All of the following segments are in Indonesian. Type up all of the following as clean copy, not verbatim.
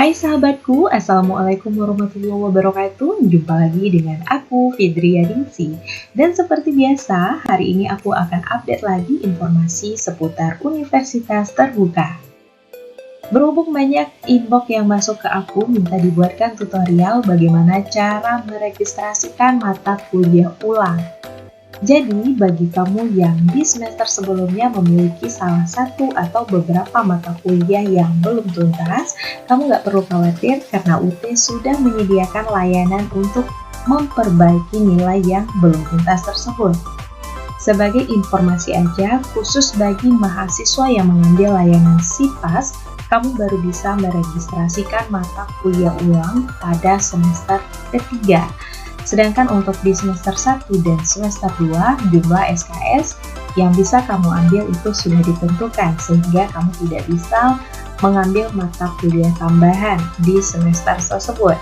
Hai sahabatku, Assalamualaikum warahmatullahi wabarakatuh. Jumpa lagi dengan aku, Fidria Dingsi. Dan seperti biasa, hari ini aku akan update lagi informasi seputar Universitas Terbuka. Berhubung banyak inbox yang masuk ke aku minta dibuatkan tutorial bagaimana cara meregistrasikan mata kuliah ulang. Jadi, bagi kamu yang di semester sebelumnya memiliki salah satu atau beberapa mata kuliah yang belum tuntas, kamu nggak perlu khawatir karena UT sudah menyediakan layanan untuk memperbaiki nilai yang belum tuntas tersebut. Sebagai informasi aja, khusus bagi mahasiswa yang mengambil layanan SIPAS, kamu baru bisa meregistrasikan mata kuliah ulang pada semester ketiga. Sedangkan untuk di semester 1 dan semester 2, jumlah SKS yang bisa kamu ambil itu sudah ditentukan, sehingga kamu tidak bisa mengambil mata kuliah tambahan di semester tersebut.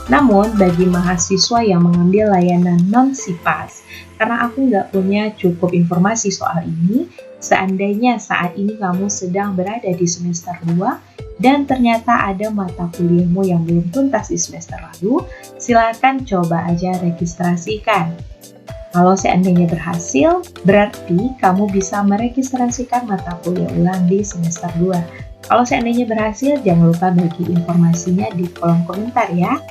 Namun, bagi mahasiswa yang mengambil layanan non-SIPAS, karena aku nggak punya cukup informasi soal ini, seandainya saat ini kamu sedang berada di semester 2, dan ternyata ada mata kuliahmu yang belum tuntas di semester lalu, silakan coba aja registrasikan. Kalau seandainya berhasil, berarti kamu bisa meregistrasikan mata kuliah ulang di semester 2. Kalau seandainya berhasil, jangan lupa bagi informasinya di kolom komentar ya.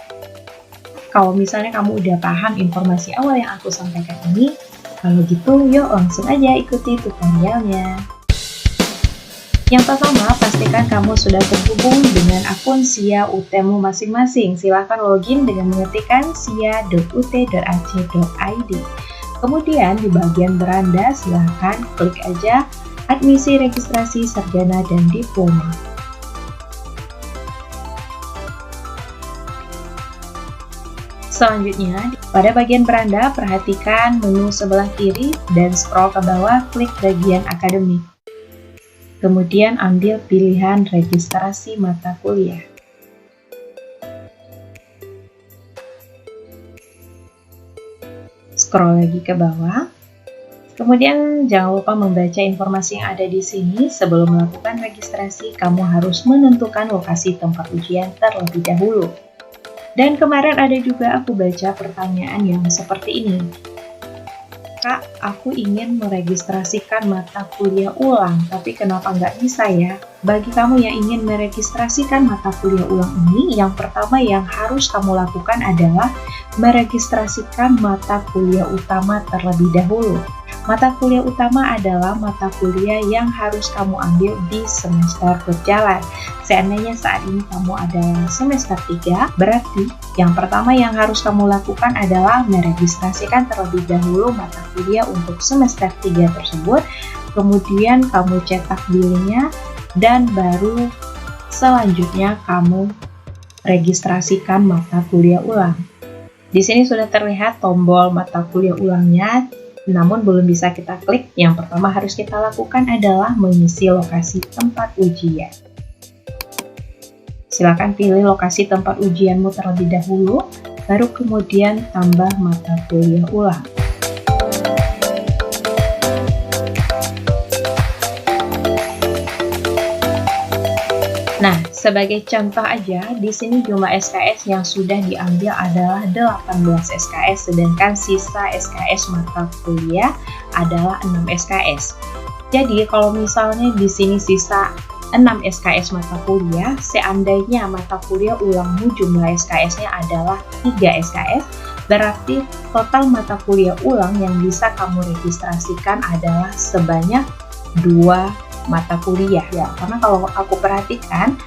Kalau misalnya kamu udah paham informasi awal yang aku sampaikan ini, kalau gitu yuk langsung aja ikuti tutorialnya. Yang pertama, pastikan kamu sudah terhubung dengan akun SIA UT-mu masing-masing. Silahkan login dengan mengetikkan sia.ut.ac.id. Kemudian di bagian beranda, silahkan klik aja admisi registrasi sarjana dan diploma. Selanjutnya, pada bagian beranda, perhatikan menu sebelah kiri dan scroll ke bawah, klik bagian akademik. Kemudian ambil pilihan registrasi mata kuliah. Scroll lagi ke bawah. Kemudian jangan lupa membaca informasi yang ada di sini. Sebelum melakukan registrasi, kamu harus menentukan lokasi tempat ujian terlebih dahulu. Dan kemarin ada juga aku baca pertanyaan yang seperti ini. Kak, aku ingin meregistrasikan mata kuliah ulang, tapi kenapa nggak bisa ya? Bagi kamu yang ingin meregistrasikan mata kuliah ulang ini, yang pertama yang harus kamu lakukan adalah meregistrasikan mata kuliah utama terlebih dahulu. Mata kuliah utama adalah mata kuliah yang harus kamu ambil di semester berjalan. Seandainya saat ini kamu adalah semester 3, berarti yang pertama yang harus kamu lakukan adalah meregistrasikan terlebih dahulu mata kuliah untuk semester 3 tersebut, kemudian kamu cetak bilingnya, dan baru selanjutnya kamu registrasikan mata kuliah ulang. Di sini sudah terlihat tombol mata kuliah ulangnya, namun belum bisa kita klik. Yang pertama harus kita lakukan adalah mengisi lokasi tempat ujian. Silakan pilih lokasi tempat ujianmu terlebih dahulu, baru kemudian tambah mata kuliah ulang. Nah, sebagai contoh aja, di sini jumlah SKS yang sudah diambil adalah 18 SKS, sedangkan sisa SKS mata kuliah adalah 6 SKS. Jadi, kalau misalnya di sini sisa 6 SKS mata kuliah, seandainya mata kuliah ulangmu jumlah SKS-nya adalah 3 SKS, berarti total mata kuliah ulang yang bisa kamu registrasikan adalah sebanyak 2 mata kuliah ya, karena kalau aku perhatikan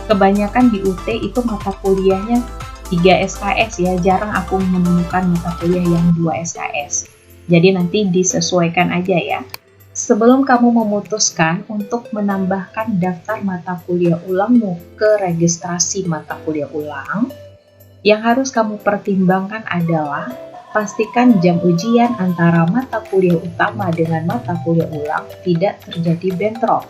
kebanyakan di UT itu mata kuliahnya 3 SKS ya, jarang aku menemukan mata kuliah yang 2 SKS. Jadi nanti disesuaikan aja ya. Sebelum kamu memutuskan untuk menambahkan daftar mata kuliah ulangmu ke registrasi mata kuliah ulang, yang harus kamu pertimbangkan adalah pastikan jam ujian antara mata kuliah utama dengan mata kuliah ulang tidak terjadi bentrok.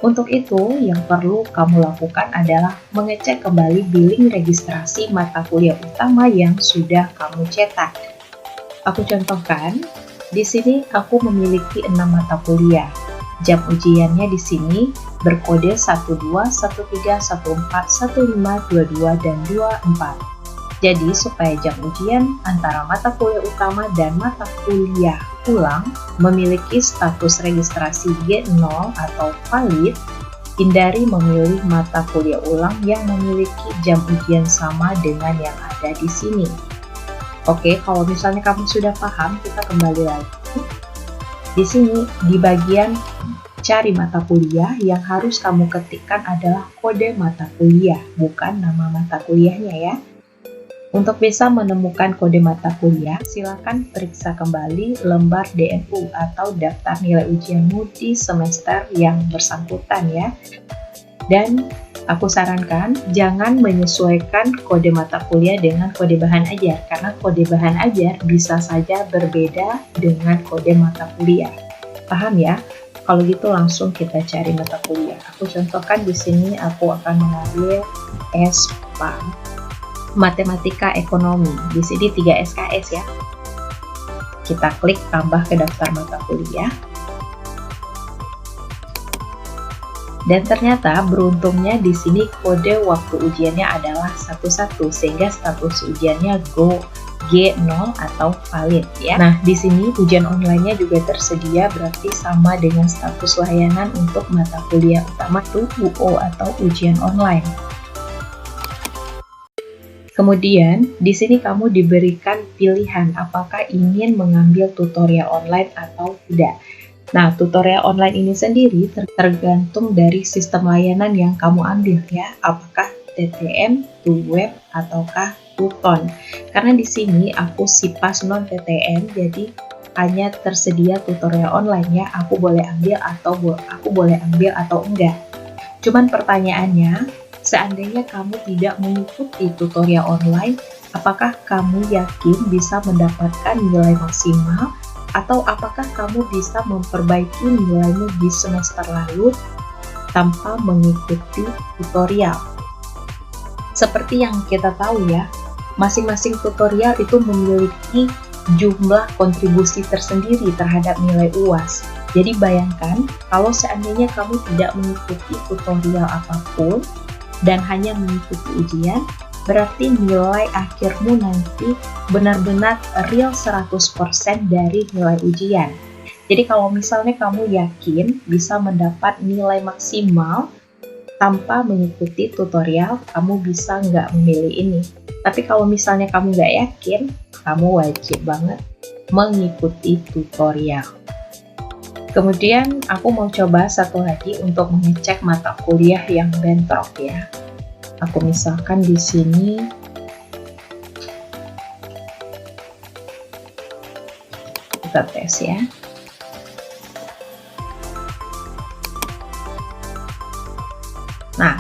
Untuk itu, yang perlu kamu lakukan adalah mengecek kembali billing registrasi mata kuliah utama yang sudah kamu cetak. Aku contohkan, di sini aku memiliki 6 mata kuliah. Jam ujiannya di sini berkode 12, 13, 14, 15, 22, dan 24. Jadi supaya jam ujian antara mata kuliah utama dan mata kuliah ulang memiliki status registrasi G0 atau valid, hindari memilih mata kuliah ulang yang memiliki jam ujian sama dengan yang ada di sini. Oke, kalau misalnya kamu sudah paham, kita kembali lagi. Di sini, di bagian cari mata kuliah, yang harus kamu ketikkan adalah kode mata kuliah, bukan nama mata kuliahnya ya. Untuk bisa menemukan kode mata kuliah, silakan periksa kembali lembar DNU atau daftar nilai ujianmu di semester yang bersangkutan ya. Dan aku sarankan jangan menyesuaikan kode mata kuliah dengan kode bahan ajar, karena kode bahan ajar bisa saja berbeda dengan kode mata kuliah. Paham ya? Kalau gitu langsung kita cari mata kuliah. Aku contohkan di sini aku akan mengambil SPA, Matematika Ekonomi. Di sini 3 SKS ya. Kita klik tambah ke daftar mata kuliah. Dan ternyata beruntungnya di sini kode waktu ujiannya adalah 11 sehingga status ujiannya G0 atau valid ya. Nah, di sini ujian online-nya juga tersedia, berarti sama dengan status layanan untuk mata kuliah utama itu UO atau ujian online. Kemudian, di sini kamu diberikan pilihan apakah ingin mengambil tutorial online atau tidak. Nah, tutorial online ini sendiri tergantung dari sistem layanan yang kamu ambil ya, apakah TTM, TUWeb, ataukah Tuton. Karena di sini aku SIPAS non TTM, jadi hanya tersedia tutorial online ya, aku boleh ambil atau enggak. Cuman pertanyaannya, seandainya kamu tidak mengikuti tutorial online, apakah kamu yakin bisa mendapatkan nilai maksimal? Atau apakah kamu bisa memperbaiki nilaimu di semester lalu tanpa mengikuti tutorial? Seperti yang kita tahu ya, masing-masing tutorial itu memiliki jumlah kontribusi tersendiri terhadap nilai UAS. Jadi bayangkan kalau seandainya kamu tidak mengikuti tutorial apapun dan hanya mengikuti ujian, berarti nilai akhirmu nanti benar-benar real 100% dari nilai ujian. Jadi kalau misalnya kamu yakin bisa mendapat nilai maksimal tanpa mengikuti tutorial, kamu bisa nggak memilih ini. Tapi kalau misalnya kamu nggak yakin, kamu wajib banget mengikuti tutorial. Kemudian aku mau coba satu lagi untuk mengecek mata kuliah yang bentrok ya. Aku misalkan di sini kita tes ya. Nah,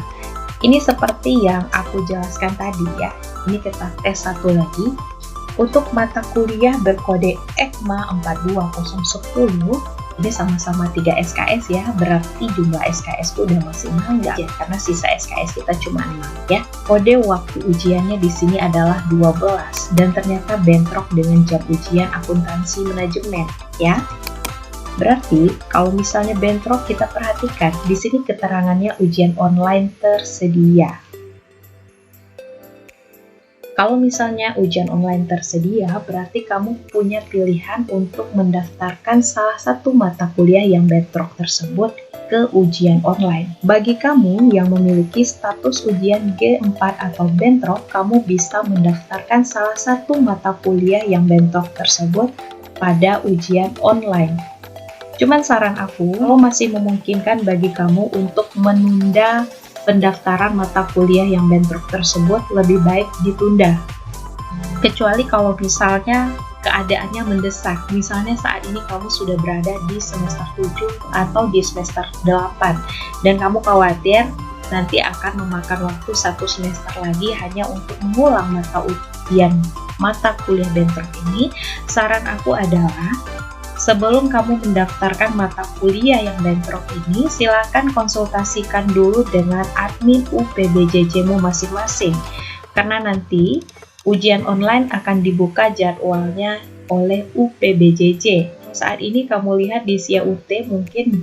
ini seperti yang aku jelaskan tadi ya. Ini kita tes satu lagi. Untuk mata kuliah berkode EKMA 42010, ini sama-sama 3 SKS ya, berarti jumlah SKS itu udah maksimal nggak ya, karena sisa SKS kita cuma 6 ya. Kode waktu ujiannya di sini adalah 12 dan ternyata bentrok dengan jam ujian akuntansi manajemen ya. Berarti kalau misalnya bentrok, kita perhatikan di sini keterangannya ujian online tersedia. Kalau misalnya ujian online tersedia, berarti kamu punya pilihan untuk mendaftarkan salah satu mata kuliah yang bentrok tersebut ke ujian online. Bagi kamu yang memiliki status ujian G4 atau bentrok, kamu bisa mendaftarkan salah satu mata kuliah yang bentrok tersebut pada ujian online. Cuman saran aku, kalau masih memungkinkan bagi kamu untuk menunda pendaftaran mata kuliah yang bentrok tersebut, lebih baik ditunda. Kecuali kalau misalnya keadaannya mendesak, misalnya saat ini kamu sudah berada di semester 7 atau di semester 8 dan kamu khawatir nanti akan memakan waktu 1 semester lagi hanya untuk mengulang mata kuliah bentrok ini. Saran aku adalah sebelum kamu mendaftarkan mata kuliah yang bentrok ini, silakan konsultasikan dulu dengan admin UPBJJ-mu masing-masing. Karena nanti ujian online akan dibuka jadwalnya oleh UPBJJ. Saat ini kamu lihat di SIA UT mungkin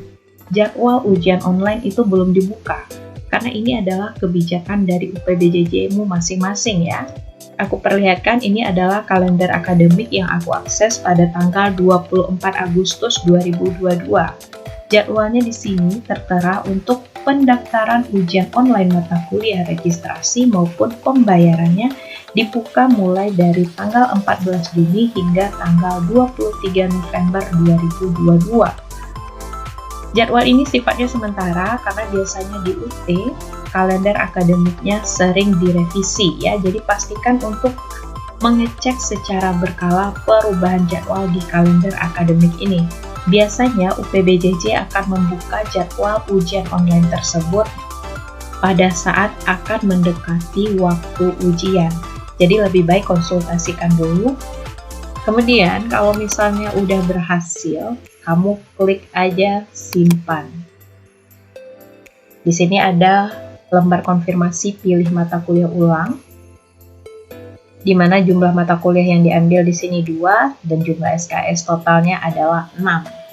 jadwal ujian online itu belum dibuka, karena ini adalah kebijakan dari UPBJJ-mu masing-masing ya. Aku perlihatkan ini adalah kalender akademik yang aku akses pada tanggal 24 Agustus 2022. Jadwalnya di sini tertera untuk pendaftaran ujian online mata kuliah registrasi maupun pembayarannya dibuka mulai dari tanggal 14 Juni hingga tanggal 23 November 2022. Jadwal ini sifatnya sementara karena biasanya di UT kalender akademiknya sering direvisi ya. Jadi pastikan untuk mengecek secara berkala perubahan jadwal di kalender akademik ini. Biasanya UPBJJ akan membuka jadwal ujian online tersebut pada saat akan mendekati waktu ujian. Jadi lebih baik konsultasikan dulu. Kemudian kalau misalnya udah berhasil, kamu klik aja simpan. Di sini ada lembar konfirmasi pilih mata kuliah ulang, di mana jumlah mata kuliah yang diambil di sini 2 dan jumlah SKS totalnya adalah 6.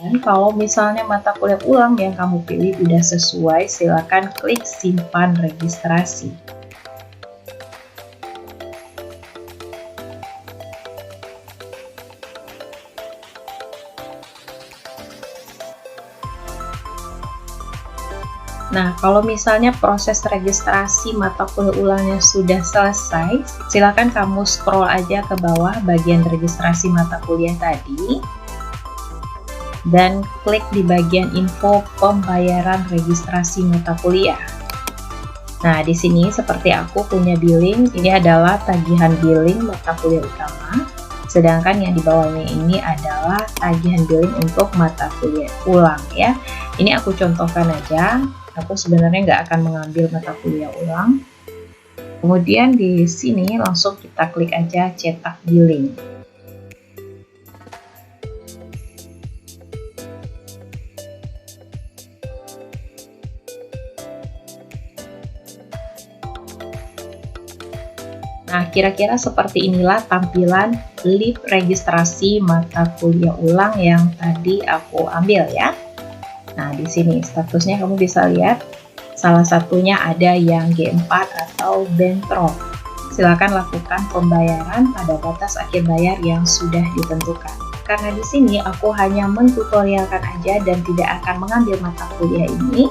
Dan kalau misalnya mata kuliah ulang yang kamu pilih udah sesuai, silakan klik simpan registrasi. Nah, kalau misalnya proses registrasi mata kuliah ulangnya sudah selesai, silakan kamu scroll aja ke bawah bagian registrasi mata kuliah tadi dan klik di bagian info pembayaran registrasi mata kuliah. Nah, di sini seperti aku punya billing, ini adalah tagihan billing mata kuliah utama, sedangkan yang di bawahnya ini adalah tagihan billing untuk mata kuliah ulang ya. Ini aku contohkan aja. Aku sebenarnya nggak akan mengambil mata kuliah ulang. Kemudian di sini langsung kita klik aja cetak billing. Nah, kira-kira seperti inilah tampilan lip registrasi mata kuliah ulang yang tadi aku ambil ya. Nah, di sini statusnya kamu bisa lihat, salah satunya ada yang G4 atau bentrok. Silakan lakukan pembayaran pada batas akhir bayar yang sudah ditentukan. Karena di sini aku hanya mentutorialkan aja dan tidak akan mengambil mata kuliah ini,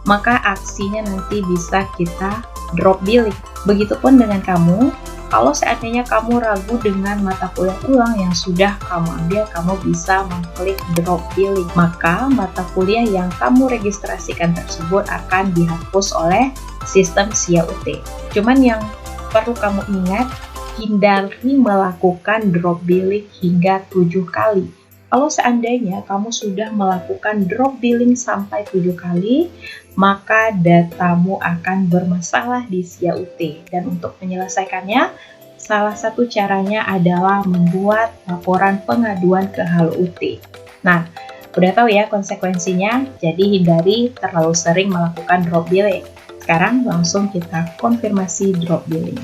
maka aksinya nanti bisa kita drop billing. Begitupun dengan kamu. Kalau seandainya kamu ragu dengan mata kuliah ulang yang sudah kamu ambil, kamu bisa mengklik drop billing. Maka mata kuliah yang kamu registrasikan tersebut akan dihapus oleh sistem SIA UT. Cuman yang perlu kamu ingat, hindari melakukan drop billing hingga 7 kali. Kalau seandainya kamu sudah melakukan drop billing sampai 7 kali, maka datamu akan bermasalah di SIA UT. Dan untuk menyelesaikannya, salah satu caranya adalah membuat laporan pengaduan ke Halo UT. Nah, udah tahu ya konsekuensinya, jadi hindari terlalu sering melakukan drop billing. Sekarang langsung kita konfirmasi drop billing.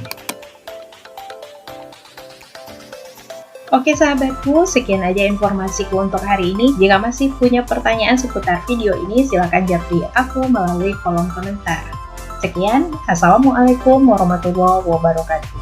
Oke sahabatku, sekian aja informasiku untuk hari ini. Jika masih punya pertanyaan seputar video ini, silakan japri aku melalui kolom komentar. Sekian, Assalamualaikum warahmatullahi wabarakatuh.